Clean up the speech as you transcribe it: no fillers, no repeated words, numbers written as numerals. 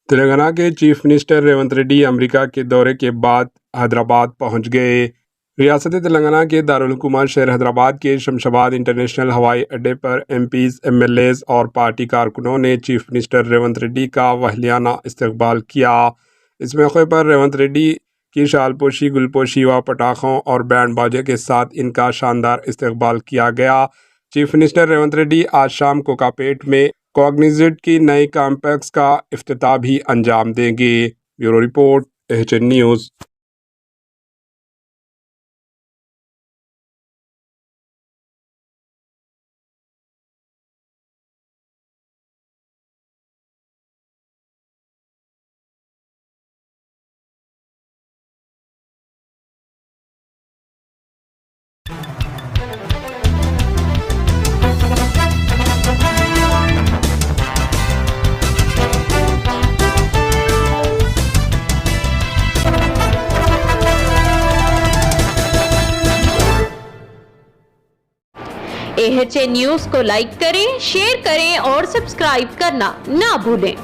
तेलंगाना के chief minister Revanth Reddy America के दौरे के बाद हैदराबाद पहुंच गए। रियासत तेलंगाना के दारुल-हुकूमत शहर हैदराबाद के शमशाबाद इंटरनेशनल हवाई अड्डे पर एमपीज, एमएलएज और पार्टी कारकुनों ने चीफ मिनिस्टर रेवंत रेड्डी का वहलियाना इस्तकबाल किया। इस मौके पर रेवंत रेड्डी की शालपोशी, गुलपोशी व पटाखों और बैंड बाजे के साथ इनका शानदार इस्तकबाल किया गया। चीफ मिनिस्टर रेवंत रेड्डी आज शाम कोकापेट में कॉग्निजेंट की नई कॉम्प्लेक्स का इफ्तिताह भी अंजाम देंगे। Bureau report, HN news. HN news को लाइक करें, शेयर करें और सब्सक्राइब करना ना भूलें।